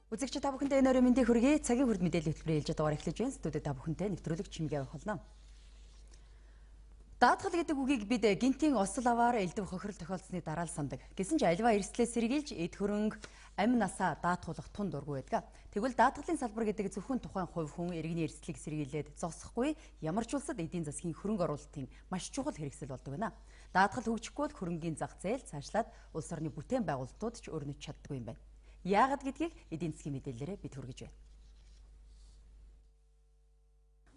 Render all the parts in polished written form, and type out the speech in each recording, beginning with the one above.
Үзэгч та бүхэндээ энэ өрөө мэндийг хүргэе. Цагийн хүрд мэдээлэл хөтөлбөрийн ээлжид дугаар эхлэж байна. Студид та бүхэнтэй нэвтрүүлэг чимгээ авах болно. Даатгал гэдэг үгийг бид гинтийн осол аваар элдв хохирол тохиолдсны дараа л сандаг. Гэсэн ч альва эрсдлээс сэргийлж эд хөрөнгө амь насаа даатгуулах тун дургүй байдаг. Тэгвэл даатгалын салбар гэдэг зөвхөн тухайн хувь хүн иргэний эрсдлийг сэргийлээд зогсохгүй ямар ч улсад эдийн засгийн хөрөнгө оруулалтын маш чухал хэрэгсэл болдог байна. Даатгал хөгжихгүй бол хөрөнгийн зах зээл цаашлаад улс орны бүтээн байгуулалтууд ч өрнөж чаддаггүй юм байна. Яагаад гэдгийг эдийн засгийн мэдээллээрээ бид хүргэж байна.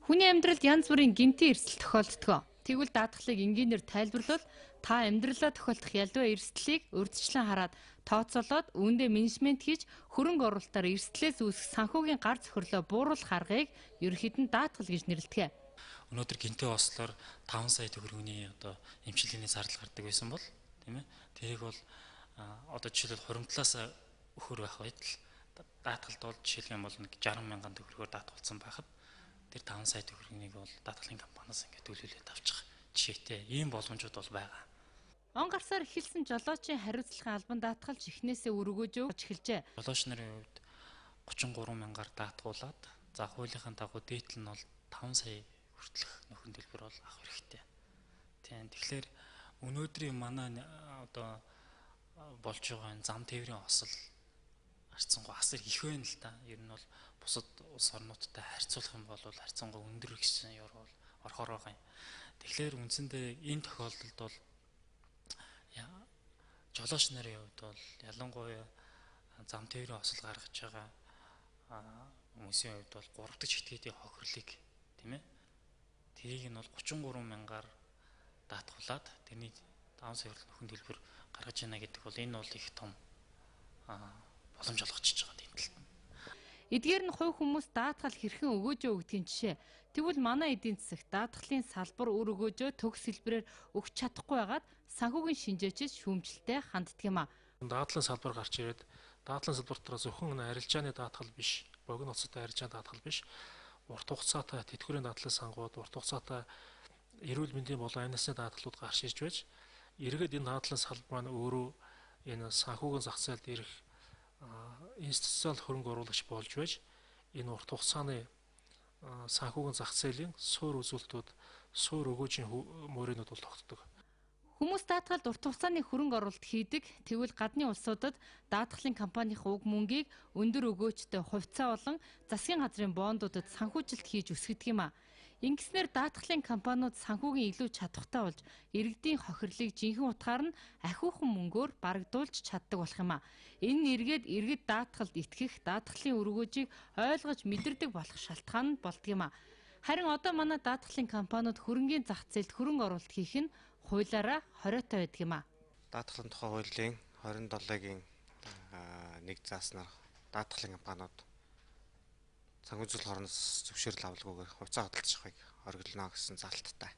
Хүний амьдралд янз бүрийн гинтийн эрсдэл тохиолддог. Тэгвэл даатгалыг энгийнээр тайлбарлавал та амьдралаа тохиолдох ялдва эрсдлийг урьдчилан хараад тооцоолоод үүндээ менежмент хийж хөрөнгө оруулалтаар эрсдлээс үүсэх санхүүгийн гар зохирлоо бууруулах аргыг ерөнхийд нь даатгал гэж нэрлэдэг. Өнөөдөр гинтийн ослоор 5 сая төгрөгийн эмчилгээний зардал гардаг байсан бол тийм ээ. Тэрийг бол жишээлбэл хуримтлаас өхөр байх үед л даатгалд бол жишээлх юм бол 60 мянган төгрөгөөр даатгалсан байхад тэр 5 сая төгрөгийг бол даатгалын компаниас ингээд төлөвлөлээд авчих жишээтэй ийм боломжууд бол байгаа. Он гарсаар эхэлсэн жолоочийн хариуцлагын албан даатгалж эхнээсээ өргөөж эхэлжээ. Жолооч нарын хувьд 33 мянгаар даатгуулад за хуулийнхаа дагуу дээдл нь бол 5 сая хүртэлх нөхөн төлбөр бол авах хэрэгтэй. Тийм. Тэгэхээр өнөөдрийн манай болж байгаа энэ зам тээврийн осол харьцангуй асар их байна л да. Ер нь бол бусад улс орнуудтай харьцуулах юм бол харьцангуй өндөр гэсэн ёр бол орохоор байгаа юм. Тэгэхээр үндсэндээ энэ тохиолдолд бол жолооч нарын хувьд бол ялангуяа зам тээврийн осол гаргаж байгаа хүмүүсийн хувьд бол 3 дахь этгээдийн хохирлыг тийм ээ. Тэрийг нь бол 33 мянгаар даатгуулад тэрний 5 сая нөхөн төлбөр гаргаж яана гэдэг бол энэ бол их том боломж олгочихж байгаа тийм талд. Эдгээр нь хувь хүмүүс даатгал хэрхэн өгөөжөө гэдгийн жишээ. Тэгвэл манай эдийн засагт даатгалын салбар өр өгөөжөө төгс хэлбэрээр өгч чадахгүй байгаад санхүүгийн шинжээчид шүүмжлэлтэй ханддаг юм а. Даатгалын салбар гарч ирээд даатгалын салбартаа зөвхөн арилжааны даатгал биш, богино хугацаатай арилжааны даатгал биш, урт хугацаатай тэтгэврийн даатгалын сангууд, урт хугацаатай эрүүл мэндийн болон амь насны даатгалууд гарч ирж байж, эргээд энэ даатгалын салбар маань өөрөө энэ санхүүгийн зах зээлд ирэх институционал хөрөнгө оруулагч болж байж энэ урт хугацааны санхүүгийн зах зээлийн суур үзүүлэлтүүд, суур өгөөжийн мөрөөнүүд бол тогтдог. Хүмүүс даатгалд урт хугацааны хөрөнгө оруулалт хийдэг. Тэгвэл гадны улсуудад даатгалын компанийн уг мөнгийг өндөр өгөөжтэй хувьцаа болон засгийн газрын бондуудад санхүүжилт хийж өсгөдөг юм а. Ингэснээр даатгалын компаниуд санхүүгийн илүү чадвартай болж иргэдийн хохирлыг жинхэнэ утгаар нь ахиухан мөнгөөр барагдуулж чаддаг болох юм а. Энэ нь эргээд иргэд даатгалд итгэх, даатгалын өргөөжийг ойлгож мэдэрдэг болох шалтгаан нь болдго юм а. Харин одоо манай даатгалын компаниуд хөрөнгийн зах зээлд хөрөнгө оруулалт хийх нь хуулиараа хориотой байдаг юм а. Даатгалын тухай хуулийн 27-гийн 1 зааснаар даатгалын компаниуд санхүүжил хорноос зөвшөөрөл авалгүйгээр хувьцаа хөдөлгөхийг оргилно гэсэн залттай.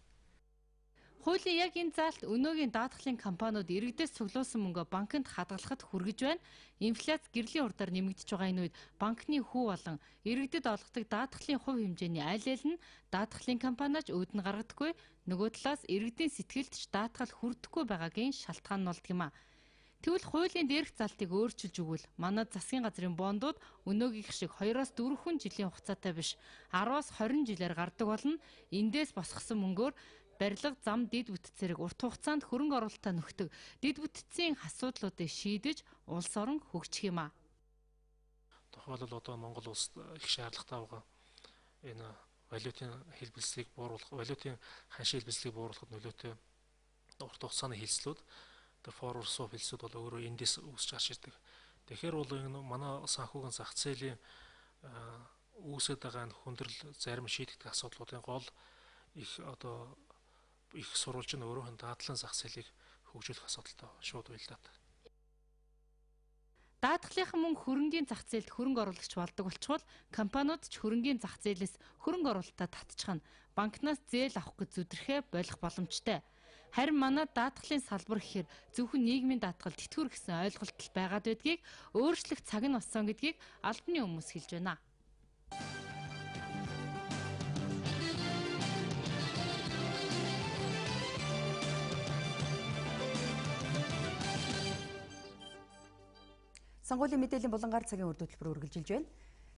Хуулийн яг энэ заалт өнөөгийн даатгалын компаниуд иргэдээс цуглуулсан мөнгөө банкнд хадгалахад хүргэж байна. Инфляц гэрлийн урдаар нэмэгдэж байгаа энэ үед банкны хүү болон иргэдэд олгодог даатгалын хувь хэмжээний аль аль нь даатгалын компаниач өөд нь гаргадаггүй, нөгөө талаас иргэдийн сэтгэлд ч даатгал хүрдэхгүй байгаагийн шалтгаан нь болдго юм а. Тэгвэл хуулийн дээрх залтыг өөрчилж өгвөл манай засгийн газрын бондууд өнөөгийнх шиг 2-4 жилийн хугацаатай биш 10-аас 20 жилээр гардаг болно. Эндээс босгосон мөнгөөр барилга, зам, дэд бүтцээрийг урт хугацаанд хөрөнгө оруулалтаа нөхдөг дэд бүтцийн асуудлуудыг шийдэж улс орон хөгжих юм а. Тухайлбал одоо Монгол улс их шаардлагатай байгаа энэ валютын хэлбэлцлийг бууруулах, валютын ханшийн хэлбэлцлийг бууруулахад нөлөөтэй урт хугацааны хэлцлүүд forward swap хэлсүүд бол өөрөө эндээс үүсч гарч ирдэг. Тэгэхээр бол энэ манай санхүүгийн зах зээлийн үүсэж байгаа энэ хүндрэл зарим шийдэгдэх асуудлуудын гол их сурвалж нь өөрөөх нь даатгалын зах зээлийг хөгжүүлэх асуудалтай шууд уялдаад. Даатгалынхан мөнгө хөрөнгийн зах зээлд хөрөнгө оруулагч болдог болчихвол компаниуд ч хөрөнгийн зах зээлээс хөрөнгө оруулалтаа татчихна. Банкнаас зээл авах гэж зүдрэхээ болох боломжтой. Харин манай даатгалын салбар гэхээр зөвхөн нийгмийн даатгал тэтгэвэр гэсэн ойлголт байгаад байдгийг өөрчлөх цаг нь болсон гэдгийг албаны хүмүүс хэлж байна. Сонгуулийн мэдээллийн булангаар цагийн үр хөтөлбөр үргэлжилж байна.